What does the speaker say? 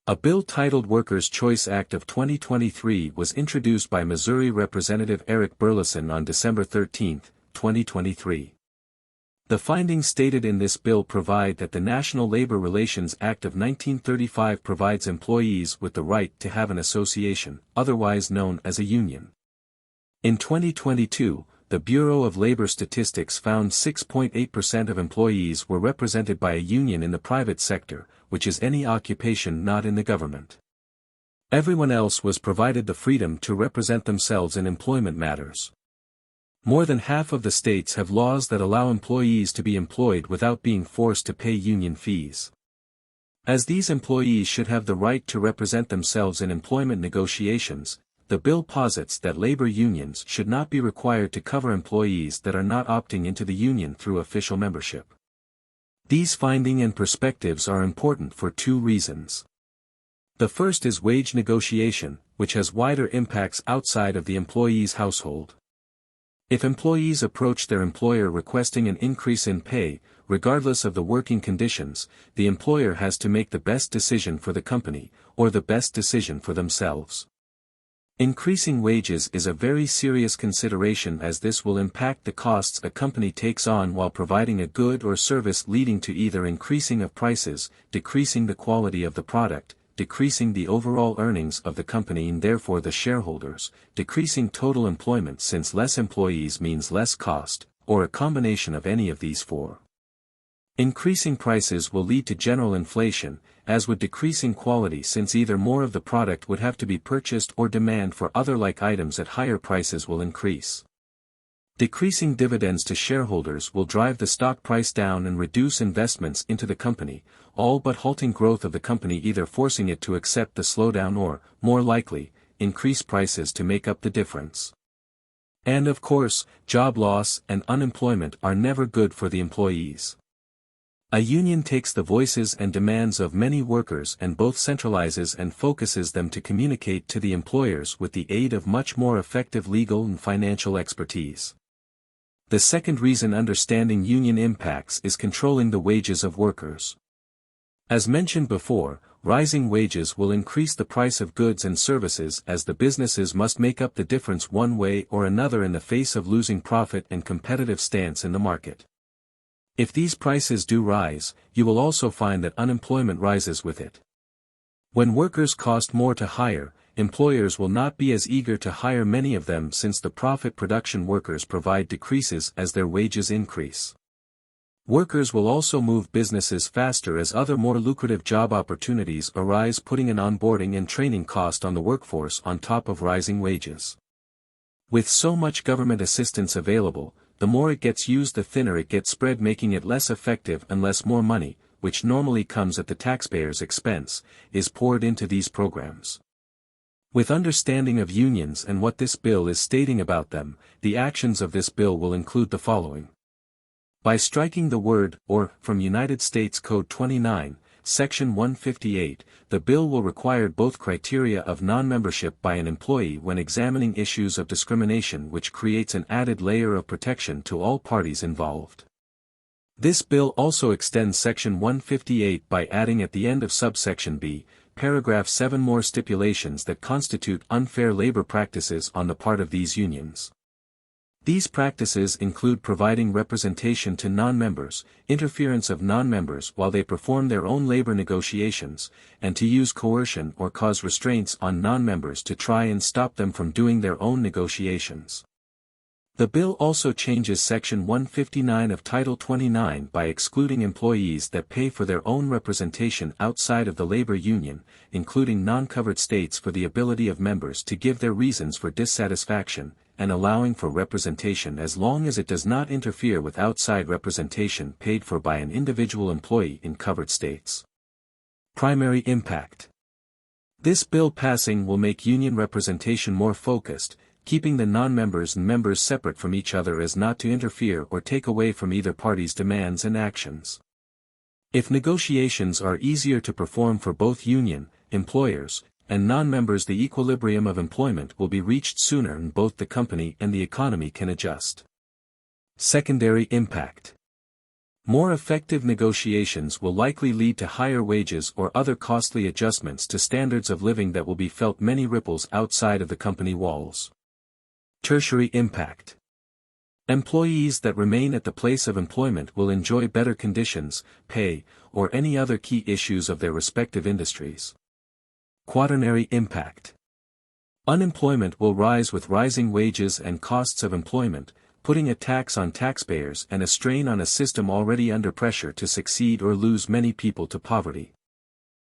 A bill titled Workers' Choice Act of 2023 was introduced by Missouri Representative Eric Burleson on December 13, 2023. The findings stated in this bill provide that the National Labor Relations Act of 1935 provides employees with the right to have an association, otherwise known as a union. In 2022, the Bureau of Labor Statistics found 6.8% of employees were represented by a union in the private sector, which is any occupation not in the government. Everyone else was provided the freedom to represent themselves in employment matters. More than half of the states have laws that allow employees to be employed without being forced to pay union fees. As these employees should have the right to represent themselves in employment negotiations, the bill posits that labor unions should not be required to cover employees that are not opting into the union through official membership. These findings and perspectives are important for two reasons. The first is wage negotiation, which has wider impacts outside of the employee's household. If employees approach their employer requesting an increase in pay, regardless of the working conditions, the employer has to make the best decision for the company, or the best decision for themselves. Increasing wages is a very serious consideration as this will impact the costs a company takes on while providing a good or service, leading to either increasing of prices, decreasing the quality of the product, decreasing the overall earnings of the company and therefore the shareholders, decreasing total employment since less employees means less cost, or a combination of any of these four. Increasing prices will lead to general inflation, as would decreasing quality since either more of the product would have to be purchased or demand for other like items at higher prices will increase. Decreasing dividends to shareholders will drive the stock price down and reduce investments into the company, all but halting growth of the company, either forcing it to accept the slowdown or, more likely, increase prices to make up the difference. And of course, job loss and unemployment are never good for the employees. A union takes the voices and demands of many workers and both centralizes and focuses them to communicate to the employers with the aid of much more effective legal and financial expertise. The second reason understanding union impacts is controlling the wages of workers. As mentioned before, rising wages will increase the price of goods and services as the businesses must make up the difference one way or another in the face of losing profit and competitive stance in the market. If these prices do rise, you will also find that unemployment rises with it. When workers cost more to hire, employers will not be as eager to hire many of them since the profit production workers provide decreases as their wages increase. Workers will also move businesses faster as other more lucrative job opportunities arise, putting an onboarding and training cost on the workforce on top of rising wages. With so much government assistance available, the more it gets used the thinner it gets spread, making it less effective unless more money, which normally comes at the taxpayer's expense, is poured into these programs. With understanding of unions and what this bill is stating about them, the actions of this bill will include the following. By striking the word "or" from United States Code 29, Section 158, the bill will require both criteria of non-membership by an employee when examining issues of discrimination, which creates an added layer of protection to all parties involved. This bill also extends Section 158 by adding at the end of subsection B, paragraph 7 more stipulations that constitute unfair labor practices on the part of these unions. These practices include providing representation to non-members, interference of non-members while they perform their own labor negotiations, and to use coercion or cause restraints on non-members to try and stop them from doing their own negotiations. The bill also changes Section 159 of Title 29 by excluding employees that pay for their own representation outside of the labor union, including non-covered states, for the ability of members to give their reasons for dissatisfaction, and allowing for representation as long as it does not interfere with outside representation paid for by an individual employee in covered states. Primary impact. This bill passing will make union representation more focused, keeping the non-members and members separate from each other as not to interfere or take away from either party's demands and actions. If negotiations are easier to perform for both union, employers, and non-members, the equilibrium of employment will be reached sooner and both the company and the economy can adjust. Secondary impact. More effective negotiations will likely lead to higher wages or other costly adjustments to standards of living that will be felt many ripples outside of the company walls. Tertiary impact. Employees that remain at the place of employment will enjoy better conditions, pay, or any other key issues of their respective industries. Quaternary impact. Unemployment will rise with rising wages and costs of employment, putting a tax on taxpayers and a strain on a system already under pressure to succeed or lose many people to poverty.